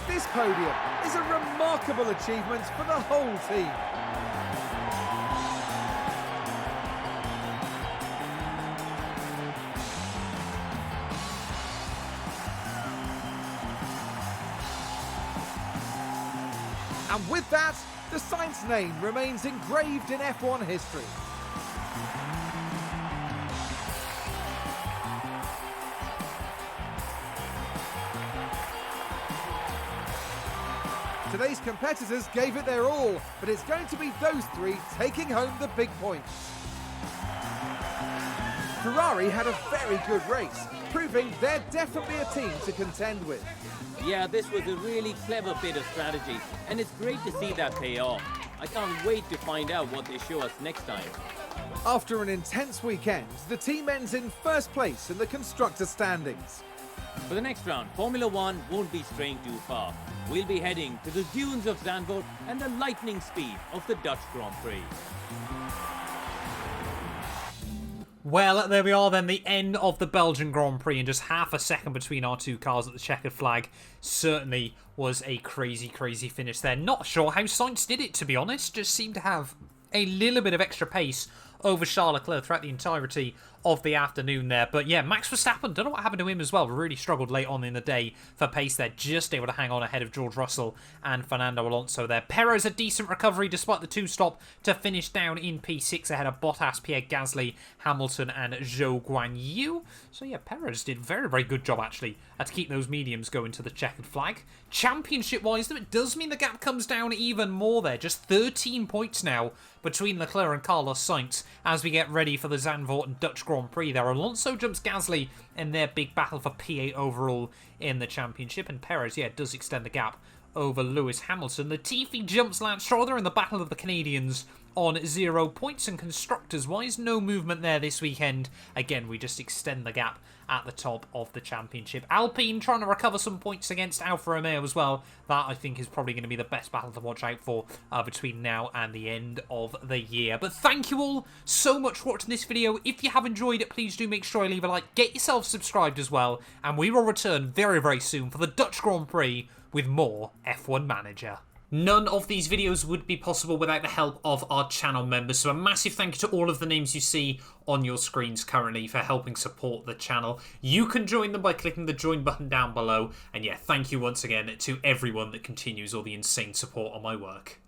This podium is a remarkable achievement for the whole team. And with that, the Sainz name remains engraved in F1 history. Today's competitors gave it their all, but it's going to be those three taking home the big points. Ferrari had a very good race, proving they're definitely a team to contend with. Yeah, this was a really clever bit of strategy, and it's great to see that pay off. I can't wait to find out what they show us next time. After an intense weekend, the team ends in first place in the constructor standings. For the next round, Formula One won't be straying too far. We'll be heading to the dunes of Zandvoort and the lightning speed of the Dutch Grand Prix. Well, there we are then, the end of the Belgian Grand Prix, and just half a second between our two cars at the checkered flag. Certainly was a crazy, crazy finish there. Not sure how Sainz did it, to be honest. Just seemed to have a little bit of extra pace over Charles Leclerc throughout the entirety of the afternoon there. But yeah, Max Verstappen, don't know what happened to him as well. Really struggled late on in the day for pace there. Just able to hang on ahead of George Russell and Fernando Alonso there. Perez, a decent recovery despite the two-stop to finish down in P6 ahead of Bottas, Pierre Gasly, Hamilton and Zhou Guanyu. So yeah, Perez did a very, very good job actually to keep those mediums going to the checkered flag. Championship-wise though, it does mean the gap comes down even more there. Just 13 points now between Leclerc and Carlos Sainz as we get ready for the Zandvoort and Dutch Grand Prix there. Alonso jumps Gasly in their big battle for P8 overall in the championship, and Perez, yeah, does extend the gap over Lewis Hamilton. Latifi jumps Lance Stroll in the battle of the Canadians on 0 points, and constructors-wise, no movement there this weekend. Again, we just extend the gap at the top of the championship. Alpine trying to recover some points against Alfa Romeo as well. That, I think, is probably going to be the best battle to watch out for between now and the end of the year. But thank you all so much for watching this video. If you have enjoyed it, please do make sure you leave a like. Get yourself subscribed as well. And we will return very, very soon for the Dutch Grand Prix with more F1 Manager. None of these videos would be possible without the help of our channel members, so a massive thank you to all of the names you see on your screens currently for helping support the channel. You can join them by clicking the join button down below, and yeah, thank you once again to everyone that continues all the insane support on my work.